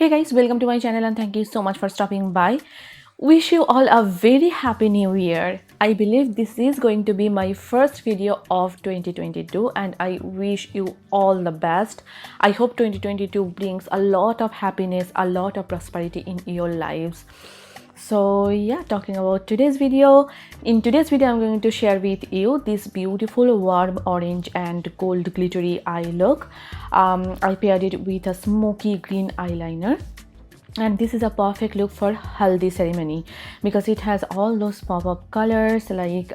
Hey guys, welcome to my channel and thank you so much for stopping by. Wish you all a very happy new year. I believe this is going to be my first video of 2022 and I wish you all the best. I hope 2022 brings a lot of happiness, a lot of prosperity in your lives. So yeah, talking about today's video. In today's video I'm going to share with you this beautiful warm orange and gold glittery eye look. I paired it with a smoky green eyeliner, and this is a perfect look for Haldi ceremony because it has all those pop-up colors like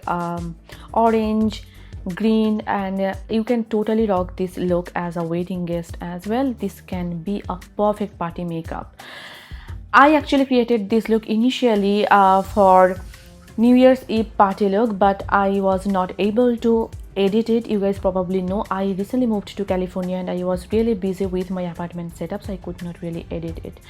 orange, green, and you can totally rock this look as a wedding guest as well. This can be a perfect party makeup. I actually created this look initially for New Year's Eve party look, but I was not able to edit it. You guys probably know I recently moved to California and I was really busy with my apartment setup, so I could not really edit it.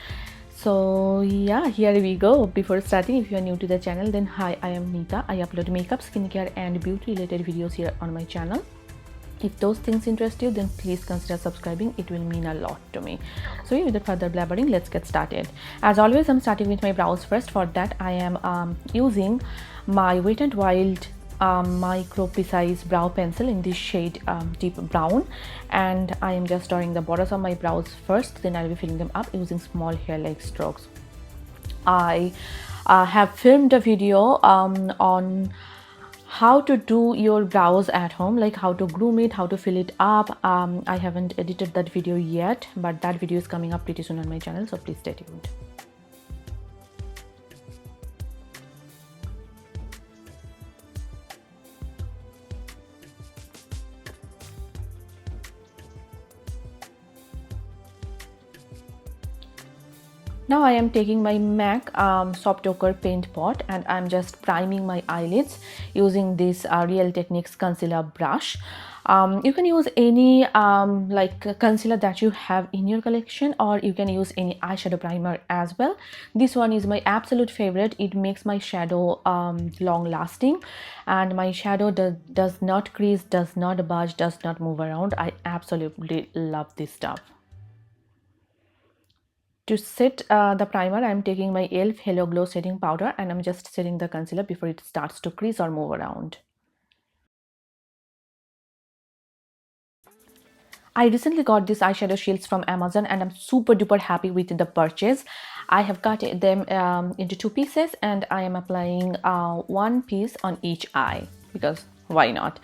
So yeah, here we go. Before starting, if you are new to the channel, then hi, I am Neeta. I upload makeup, skincare and beauty related videos here on my channel. If those things interest you, then please consider subscribing. It will mean a lot to me. So yeah, without further blabbering, let's get started. As always, I'm starting with my brows first. For that, I am using my Wet n Wild micro precise brow pencil in this shade deep brown, and I am just drawing the borders of my brows first, then I'll be filling them up using small hair like strokes. I have filmed a video on how to do your brows at home, like how to groom it, how to fill it up. I haven't edited that video yet, but that video is coming up pretty soon on my channel, so please stay tuned. Now I am taking my MAC soft ochre paint pot and I'm just priming my eyelids using this Real Techniques concealer brush. You can use any like concealer that you have in your collection, or you can use any eyeshadow primer as well. This one is my absolute favorite. It makes my shadow long lasting, and my shadow does not crease, does not budge, does not move around. I absolutely love this stuff. To set the primer, I'm taking my E.L.F Hello Glow setting powder and I'm just setting the concealer before it starts to crease or move around. I recently got these eyeshadow shields from Amazon and I'm super duper happy with the purchase. I have cut them into two pieces and I am applying one piece on each eye because why not?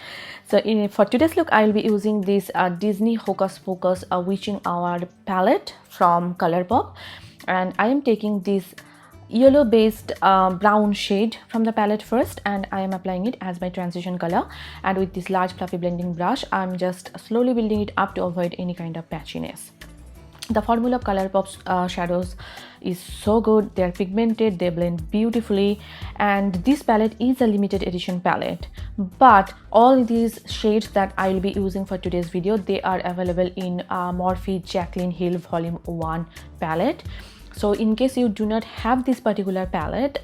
So for today's look, I'll be using this Disney Hocus Pocus Witching Hour palette from ColourPop, and I am taking this yellow based brown shade from the palette first and I am applying it as my transition color, and with this large fluffy blending brush I'm just slowly building it up to avoid any kind of patchiness. The formula of ColourPop's shadows is so good. They're pigmented, they blend beautifully, and this palette is a limited edition palette, but all these shades that I will be using for today's video, they are available in Morphe Jaclyn Hill Volume 1 palette. So in case you do not have this particular palette,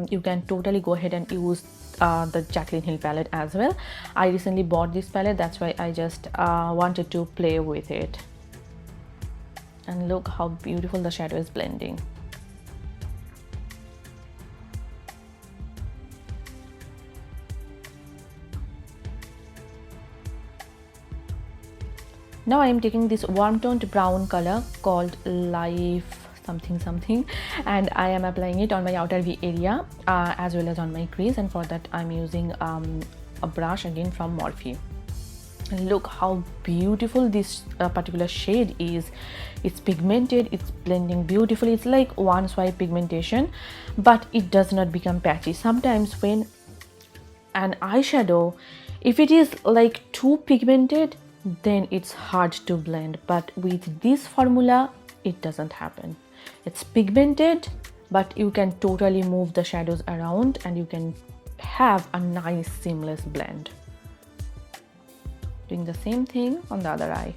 you can totally go ahead and use the Jaclyn Hill palette as well. I recently bought this palette, that's why I just wanted to play with it. And look how beautiful the shadow is blending. Now I am taking this warm toned brown color called Life something something, and I am applying it on my outer V area as well as on my crease, and for that I'm using a brush again from Morphe. And look how beautiful this particular shade is. It's pigmented, it's blending beautifully. It's like one swipe pigmentation, but it does not become patchy. Sometimes when an eyeshadow, if it is like too pigmented, then it's hard to blend, but with this formula it doesn't happen. It's pigmented, but you can totally move the shadows around and you can have a nice seamless blend. Doing the same thing on the other eye.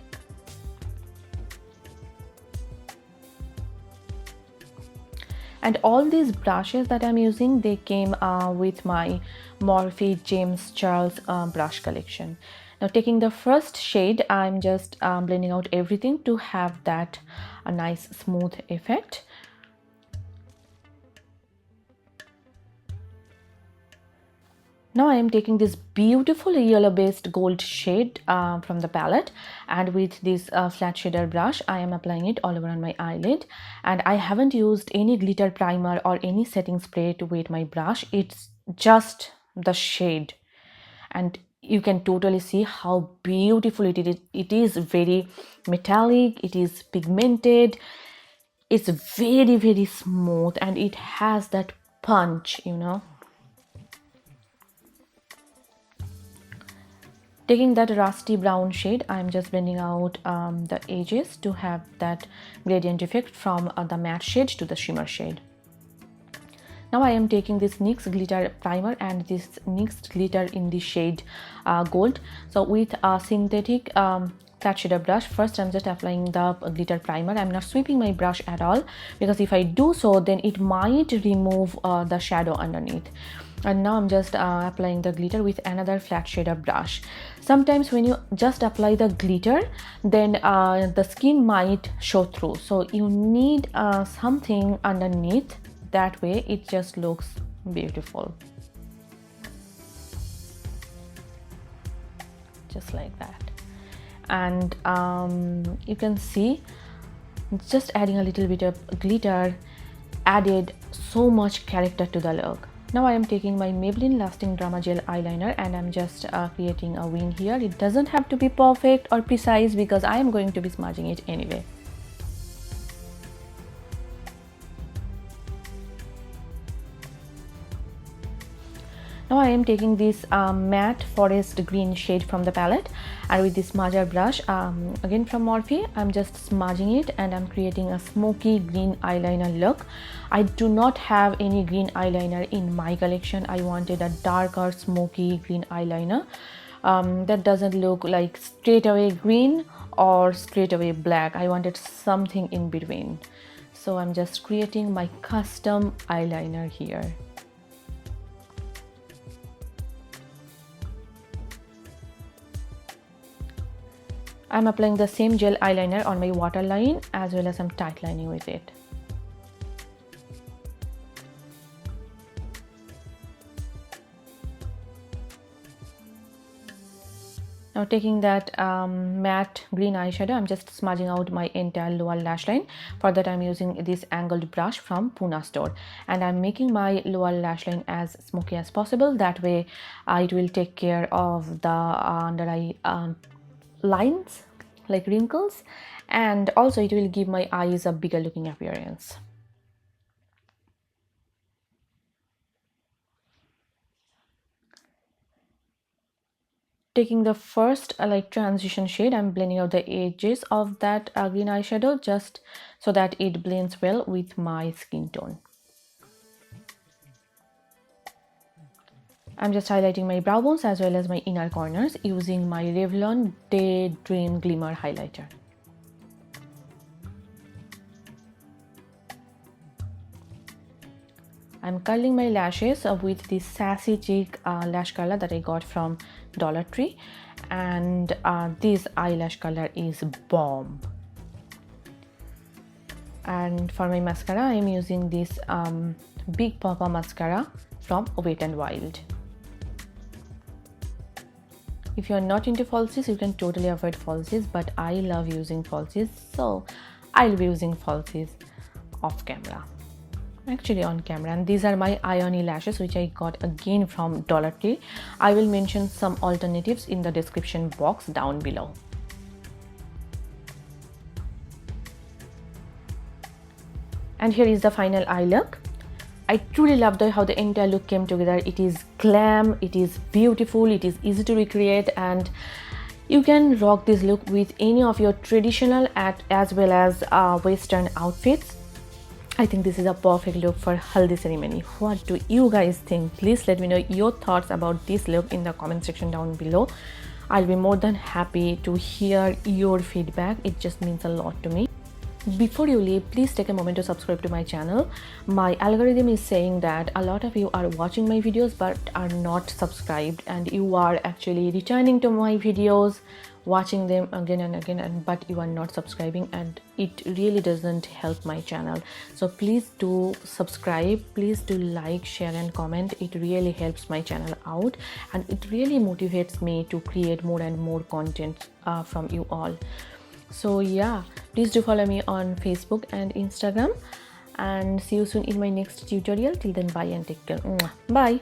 And all these brushes that I'm using, they came with my Morphe James Charles brush collection. Now taking the first shade, I'm just blending out everything to have that a nice smooth effect. Now I am taking this beautiful yellow based gold shade from the palette, and with this flat shader brush I am applying it all over on my eyelid. And I haven't used any glitter primer or any setting spray to wet my brush. It's just the shade, and you can totally see how beautiful it is. It is very metallic, it is pigmented, it's very smooth, and it has that punch, you know. Taking that rusty brown shade, I'm just blending out the edges to have that gradient effect from the matte shade to the shimmer shade. Now I am taking this NYX glitter primer and this NYX glitter in the shade gold. So with a synthetic flat shader brush, first I'm just applying the glitter primer. I'm not sweeping my brush at all, because if I do so, then it might remove the shadow underneath. And now I'm just applying the glitter with another flat shader brush. Sometimes when you just apply the glitter, then the skin might show through, so you need something underneath. That way it just looks beautiful, just like that. And you can see just adding a little bit of glitter added so much character to the look. Now I am taking my Maybelline Lasting Drama Gel eyeliner and I'm just creating a wing here. It doesn't have to be perfect or precise because I am going to be smudging it anyway. Now I am taking this matte forest green shade from the palette, and with this smudger brush again from Morphe, I'm just smudging it and I'm creating a smoky green eyeliner look. I do not have any green eyeliner in my collection. I wanted a darker smoky green eyeliner that doesn't look like straight away green or straight away black. I wanted something in between. So I'm just creating my custom eyeliner here. I'm applying the same gel eyeliner on my waterline as well as I'm tight lining with it. Now taking that matte green eyeshadow, I'm just smudging out my entire lower lash line. For that I'm using this angled brush from Pune store, and I'm making my lower lash line as smoky as possible. That way it will take care of the under eye lines like wrinkles, and also it will give my eyes a bigger looking appearance. Taking the first like transition shade, I'm blending out the edges of that green eyeshadow just so that it blends well with my skin tone. I'm just highlighting my brow bones as well as my inner corners using my Revlon Daydream Glimmer highlighter. I'm curling my lashes with this Sassy Cheek lash color that I got from Dollar Tree, and this eyelash color is bomb. And for my mascara, I'm using this Big Poppa mascara from Wet n Wild. If you're not into falsies, you can totally avoid falsies, but I love using falsies, so I'll be using falsies off camera, actually on camera. And these are my Ioni lashes, which I got again from Dollar Tree. I will mention some alternatives in the description box down below. And here is the final eye look. I truly love how the entire look came together. It is glam, it is beautiful, it is easy to recreate, and you can rock this look with any of your traditional as well as Western outfits. I think this is a perfect look for Haldi ceremony. What do you guys think? Please let me know your thoughts about this look in the comment section down below. I'll be more than happy to hear your feedback. It just means a lot to me. Before you leave, please take a moment to subscribe to my channel. My algorithm is saying that a lot of you are watching my videos but are not subscribed, and you are actually returning to my videos, watching them again and again, but you are not subscribing, and it really doesn't help my channel. So please do subscribe, please do like, share and comment. It really helps my channel out, and it really motivates me to create more and more content from you all. So yeah, please do follow me on Facebook and Instagram, and see you soon in my next tutorial. Till then, bye and take care. Bye.